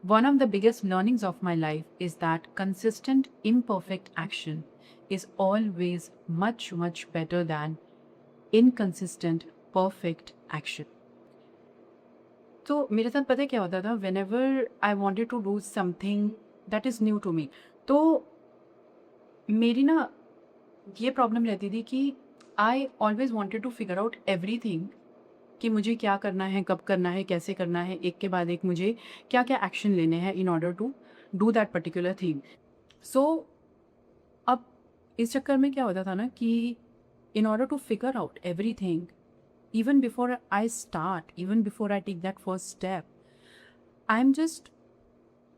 One of the biggest learnings of my life is that consistent, imperfect action is always much, much better than inconsistent, perfect action. तो मेरे साथ पता है क्या होता था, whenever I wanted to do something that is new to me, तो मेरी ना ये प्रॉब्लम रहती थी कि I always wanted to figure out everything, कि मुझे क्या करना है, कब करना है, कैसे करना है, एक के बाद एक मुझे क्या क्या एक्शन लेने हैं in order to do that particular thing. So अब इस चक्कर में क्या होता था ना कि in order to figure out everything, even before I start, even before I take that first step, I'm just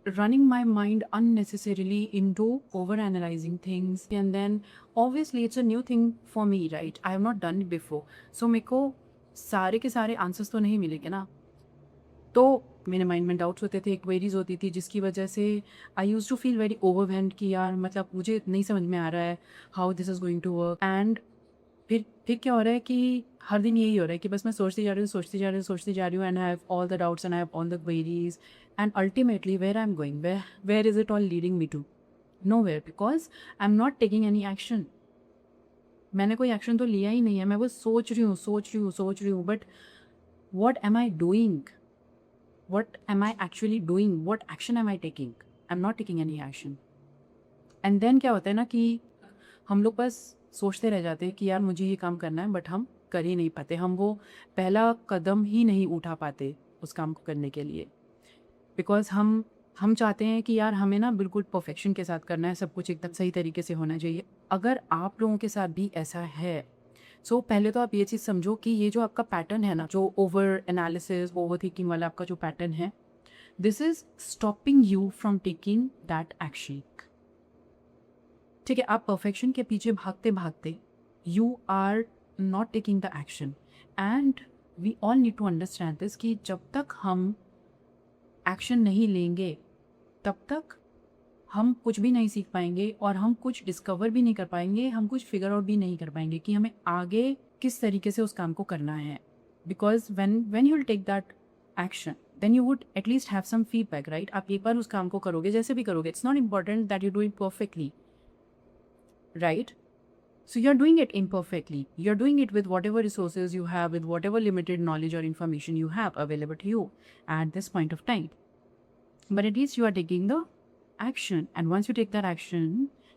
running my mind unnecessarily into over analyzing things. And then obviously it's a new thing for me, right? I have not done it before, so मेरे को सारे के सारे answers तो नहीं मिलेंगे ना. तो मेरे माइंड में डाउट्स होते थे, क्वेरीज होती थी, जिसकी वजह से I used to feel very overwhelmed कि यार मतलब मुझे नहीं समझ में आ रहा है how this is going to work. And फिर क्या हो रहा है कि हर दिन यही हो रहा है कि बस मैं सोचती जा रही हूँ, सोचती जा रही हूँ, सोचती जा रही हूँ, and I have all the doubts and I have all the queries. And ultimately where I am going, where is it all leading me to? Nowhere, because I am not taking any action. मैंने कोई action तो लिया ही नहीं है, मैं बस सोच रही हूँ, सोच रही हूँ, सोच रही हूँ, but what am I doing? What am I actually doing? What action am I taking? I'm not taking any action. And then क्या होता है ना कि हम लोग बस सोचते रह जाते हैं कि यार मुझे ये काम करना है, बट हम कर ही नहीं पाते. हम वो पहला कदम ही नहीं उठा पाते उस काम को करने के लिए, बिकॉज हम चाहते हैं कि यार हमें ना बिल्कुल परफेक्शन के साथ करना है, सब कुछ एकदम सही तरीके से होना चाहिए. अगर आप लोगों के साथ भी ऐसा है, सो पहले तो आप ये चीज़ समझो कि ये जो आपका पैटर्न है ना, जो ओवर एनालिसिस, ओवर थिंकिंग वाला आपका जो पैटर्न है, this is stopping you from taking that action. ठीक है, आप परफेक्शन के पीछे भागते भागते you are not taking the action. And we all need to understand this कि जब तक हम एक्शन नहीं लेंगे तब तक हम कुछ भी नहीं सीख पाएंगे, और हम कुछ डिस्कवर भी नहीं कर पाएंगे, हम कुछ फिगर आउट भी नहीं कर पाएंगे कि हमें आगे किस तरीके से उस काम को करना है. Because when you will take that action, then you would at least have some feedback, right? आप एक बार उस काम को करोगे, जैसे भी करोगे, it's not important that you do it perfectly, right? So you're doing it imperfectly, you're doing it with whatever resources you have, with whatever limited knowledge or information you have available to you at this point of time, but at least you are taking the action. And once you take that action,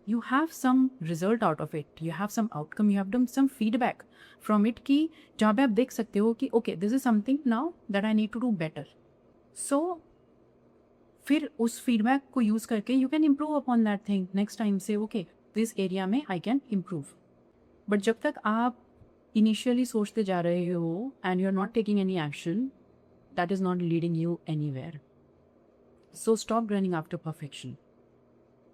you have some result out of it, you have some outcome, you have done some feedback from it कि जहाँ पे आप देख सकते हो कि okay, this is something now that I need to do better. So फिर उस फीडबैक को यूज़ करके you can improve upon that thing next time से. ओके, दिस एरिया में आई कैन इम्प्रूव. बट जब तक आप इनिशियली सोचते जा रहे हो and you are not taking any action, that is not leading you anywhere. So stop running after perfection.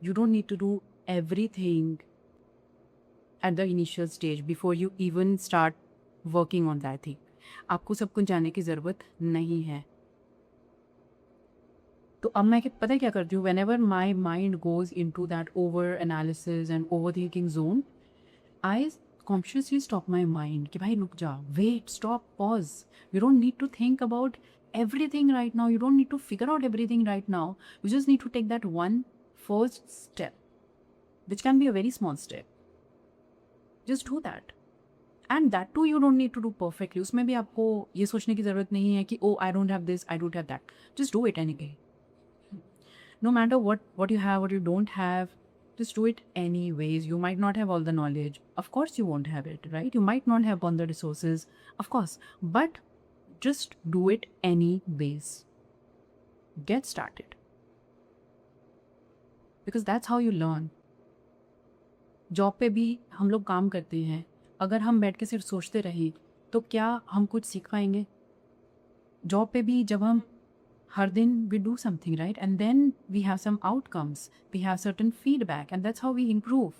You don't need to do everything at the initial stage before you even start working on that thing. आपको सब कुछ जानने की ज़रूरत नहीं है. तो अब मैं पता है क्या करती हूँ, whenever my mind goes into that over analysis and overthinking zone, I consciously stop my mind कि भाई रुक जा, wait, stop, pause. You don't need to think about everything right now, you don't need to figure out everything right now, you just need to take that one first step, which can be a very small step. Just do that, and that too you don't need to do perfectly. उसमें भी आपको ये सोचने की ज़रूरत नहीं है कि oh, I don't have this, I don't have that. Just do it anyway. No matter what you have, what you don't have, just do it anyways. You might not have all the knowledge, of course you won't have it, right? You might not have all the resources, of course, but just do it anyways. Get started, because that's how you learn. Job पे भी हम लोग काम करते हैं, अगर हम बैठ के सिर्फ सोचते रहें तो क्या हम कुछ सीख पाएंगे? जॉब पे भी जब हम हर दिन we do something, right? And then we have some outcomes, we have certain feedback, and that's how we improve.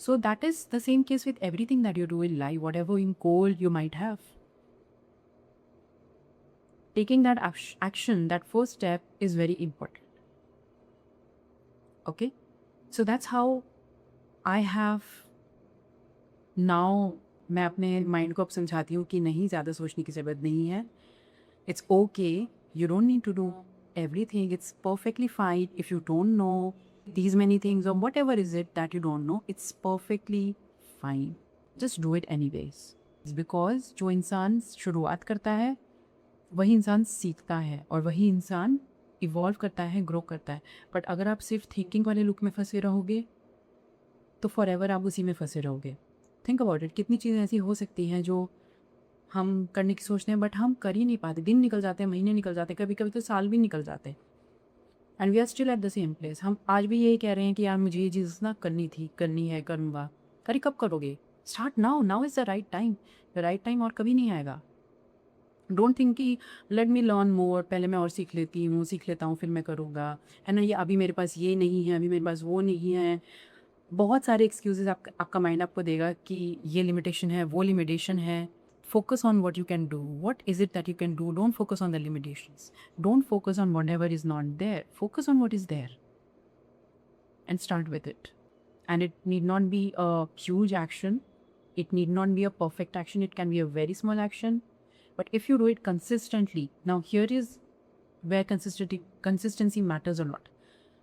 So that is the same case with everything that you do in life, whatever in goal you might have. Taking that action, that first step is very important. Okay? So that's how I have now, मैं अपने mind को अब समझाती हूँ कि नहीं, ज़्यादा सोचने की ज़रूरत नहीं है. It's okay, you don't need to do everything. It's perfectly fine if you don't know these many things or whatever is it that you don't know. It's perfectly fine. Just do it anyways. It's because जो इंसान शुरुआत करता है वही इंसान सीखता है और वही इंसान इवॉल्व करता है, ग्रो करता है. बट अगर आप सिर्फ थिंकिंग वाले लुक में फंसे रहोगे तो फॉर एवर आप उसी में फंसे रहोगे. थिंक अबाउट इट, कितनी चीज़ें ऐसी हो सकती हैं जो हम करने की सोचते हैं बट हम कर ही नहीं पाते. दिन निकल जाते हैं, महीने निकल जाते हैं, कभी कभी तो साल भी निकल जाते हैं. And we are still at the same place. हम आज भी यही कह रहे हैं कि यार मुझे ये चीज़ ना करनी थी, करनी है, करूँगा. अरे कब करोगे? Start now. Now is the right time. The right time और कभी नहीं आएगा. डोंट थिंक कि लेट मी लर्न मोर, पहले मैं और सीख लेती हूँ, सीख लेता हूँ फिर मैं करूँगा, है ना. ये अभी मेरे पास ये नहीं है, अभी मेरे पास वो नहीं है. बहुत सारे एक्सक्यूजेज आपका माइंड आपको देगा कि ये लिमिटेशन है, वो लिमिटेशन है. Focus on what you can do. What is it that you can do. Don't focus on the limitations. Don't focus on whatever is not there. Focus on what is there and start with it. And it need not be a huge action. It need not be a perfect action. It can be a very small action. But if you do it consistently, now here is where consistency matters a lot.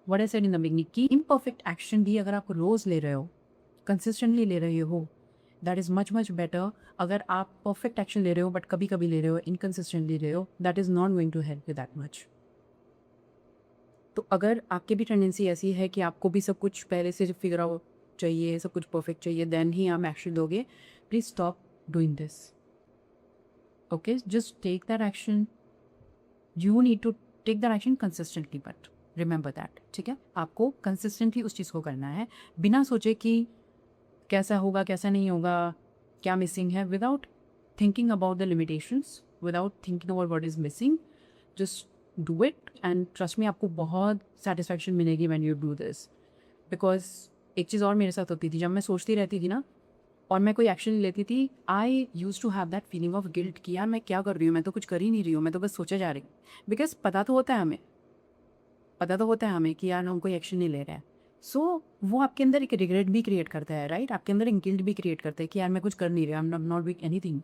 What I said in the beginning, कि imperfect action भी अगर आप रोज़ ले रहे हो, consistently ले रहे हो, that is much much better. अगर आप perfect action ले रहे हो but कभी कभी ले रहे हो, inconsistently ले रहे हो, that is not going to help you that much. तो अगर आपकी भी टेंडेंसी ऐसी है कि आपको भी सब कुछ पहले से फिगर आउट चाहिए, सब कुछ परफेक्ट चाहिए, देन ही आप एक्शन दोगे, please stop doing this. Okay, just take that action. You need to take that action consistently, but remember that. ठीक है, आपको कंसिस्टेंटली उस चीज़ को करना है बिना सोचे कि कैसा होगा, कैसा नहीं होगा, क्या मिसिंग है. Without thinking about the limitations, without thinking about what is missing, just do it and trust me, आपको बहुत सेटिस्फैक्शन मिलेगी when you do this. Because एक चीज़ और मेरे साथ होती थी, जब मैं सोचती रहती थी ना और मैं कोई एक्शन लेती थी, I used to have that feeling of guilt कि यार मैं क्या कर रही हूँ, मैं तो कुछ कर ही नहीं रही हूँ, मैं तो बस सोचे जा रही हूँ. बिकॉज पता तो होता है हमें कि यार हम कोई एक्शन नहीं ले रहे हैं. सो वो आपके अंदर एक रिग्रेट भी क्रिएट करता है, राइट. आपके अंदर एक गिल्ट भी क्रिएट करता है कि यार मैं कुछ कर नहीं रहा, आई am not doing anything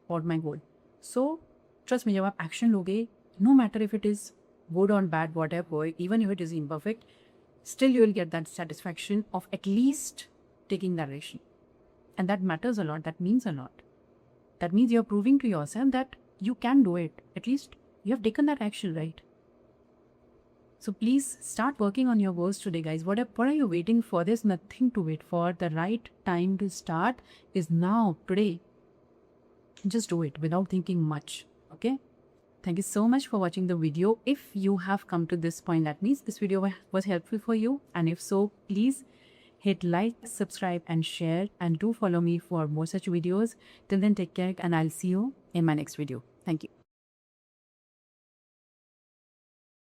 for my goal. So trust me, जब आप एक्शन लोगे, no matter if it is good or bad, whatever, even if it is imperfect, still you will get that satisfaction of at least taking that action. And that matters a lot. That means a lot. That means you're proving to yourself that you can do it. At least you have taken that action, right? So please start working on your goals today, guys. What are you waiting for? There's nothing to wait for. The right time to start is now, today. Just do it without thinking much, okay? Thank you so much for watching the video. If you have come to this point, that means this video was helpful for you. And if so, please hit like, subscribe and share, and do follow me for more such videos. Till then, take care and I'll see you in my next video. Thank you.